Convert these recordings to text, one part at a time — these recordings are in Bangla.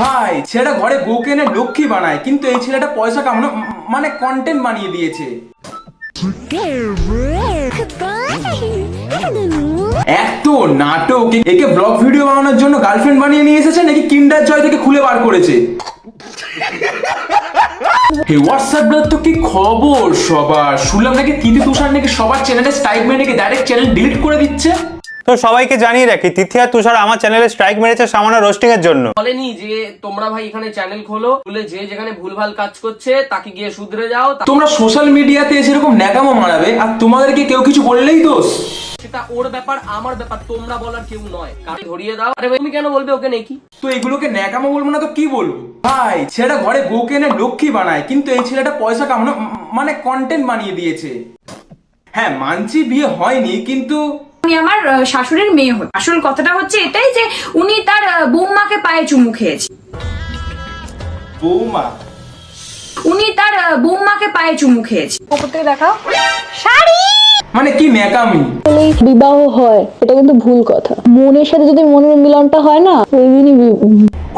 ভাই ছেলেটা ঘরে বউকে এনে লক্ষ্মী বানায়, কিন্তু এই ছেলেটা পয়সা কামানো মানে কন্টেন্ট বানিয়ে দিয়েছে। এত নাটক! একে ব্লগ ভিডিও বানানোর জন্য গার্লফ্রেন্ড বানিয়ে নিয়ে এসেছে নাকি কিন্ডার জয় থেকে খুলে বার করেছে? হে হোয়াটসঅ্যাপ ব্লগ, তো কি খবর সবার? শুনলাম নাকি তিথি তুষার নাকি সবার চ্যানেলে স্ট্রাইক মেরে নাকি ডাইরেক্ট চ্যানেল ডিলিট করে দিচ্ছে। তো সবাইকে জানিয়ে রাখি, তিথি আর তুষার আমার চ্যানেলে স্ট্রাইক মেরেছে সামান্য রোস্টিং এর জন্য। বলেনি যে তোমরা ভাই এখানে চ্যানেল খোলো, খুলে যে যেখানে ভুলভাল কাজ করছে তাকে গিয়ে শুধরে যাও। তোমরা সোশ্যাল মিডিয়াতে এসে এরকম ন্যাকামো মারাবে আর তোমাদেরকে কেউ কিছু বললেই দোষ? সেটা ওর ব্যাপার, আমার ব্যাপার, তোমরা বলার কেউ নয়। কাকে ধরিয়ে দাও। আরে তুমি কেন বলবে ওকে নাকি? তো এগুলোকে ন্যাকামো বলবো না তো কি বলবো? ভাই ছেলেটা ঘরে বউকে এনে লক্ষ্মী বানায়, কিন্তু এই ছেলেটা পয়সা কামানো মানে কন্টেন্ট বানিয়ে দিয়েছে। হ্যাঁ মানছি বিয়ে হয়নি, কিন্তু উনি আমার শাশুড়ির মেয়ে হন। আসল কথাটা হচ্ছে এটাই যে উনি তার বৌমাকে পায়ে চুমু খেয়েছে। বৌমা? উনি তার বৌমাকে পায়ে চুমু খেয়েছে। ওপর থেকে দেখাও শাড়ি। মানে কি ন্যাকামি! বিবাহ হয় এটা কিন্তু ভুল কথা। মনের সাথে যদি মনের মিলনটা হয় না, ওই দিনই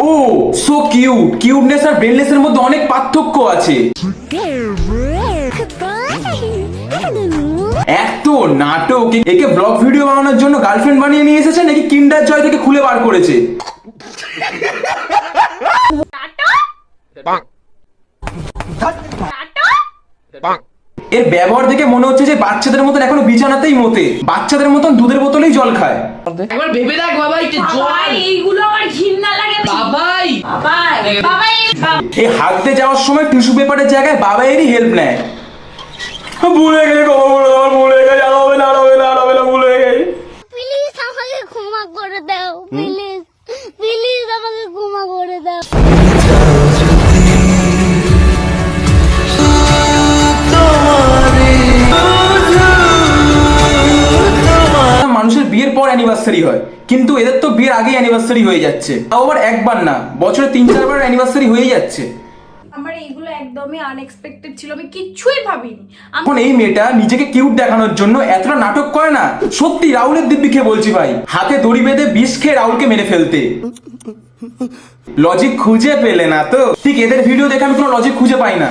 ও সো কিউট। কিউটনেস আর ব্রেনলেস এর মধ্যে অনেক পার্থক্য আছে। এত নাটক! একে ব্লগ ভিডিও বানানোর জন্য গার্লফ্রেন্ড বানিয়ে নিয়ে এসেছে নাকি কিন্ডার জয় থেকে খুলে বার করেছে? এর ব্যবহার দেখে মনে হচ্ছে যে বাচ্চাদের মতন এখনো বিছানাতেই মতে, বাচ্চাদের মতন দুধের বোতলেই জল খায়। একবার ভেবে দেখ বাবাই, এইগুলো আমার ঘৃণা লাগে। বাবাই বাবাই এই হাঁটতে যাওয়ার সময় টিস্যু পেপারের জায়গায় বাবাইয়েরই হেল্প নেয়। ভুলে গেছে, ভুলে গেছে, আর হবে না, আর হবে না, আর হবে না, ভুলে গেছে। প্লিজ আমাকে ক্ষমা করে দাও, প্লিজ প্লিজ আমাকে ক্ষমা করে দাও। মানুষের বিয়ের পর অ্যানিভার্সারি হয়, কিন্তু এদের তো বিয়ের আগেই অ্যানিভার্সারি হয়ে যাচ্ছে। তাও আবার একবার না, বছরে 3-4 বার অ্যানিভার্সারি হয়ে যাচ্ছে। আমার এইগুলো একদমই আনএক্সপেক্টেড ছিল, আমি কিচ্ছুই ভাবিনি। এখন এই মেয়েটা নিজেকে কিউট দেখানোর জন্য এতটা নাটক করে না। সত্যি রাহুলের দিব্যি খেয়ে বলছি ভাই, হাতে দড়ি বেঁধে বিষ খেয়ে রাহুলকে মেরে ফেলতে। লজিক খুঁজে পেলে না তো? ঠিক এদের ভিডিও দেখে আমি কোনো লজিক খুঁজে পাই না।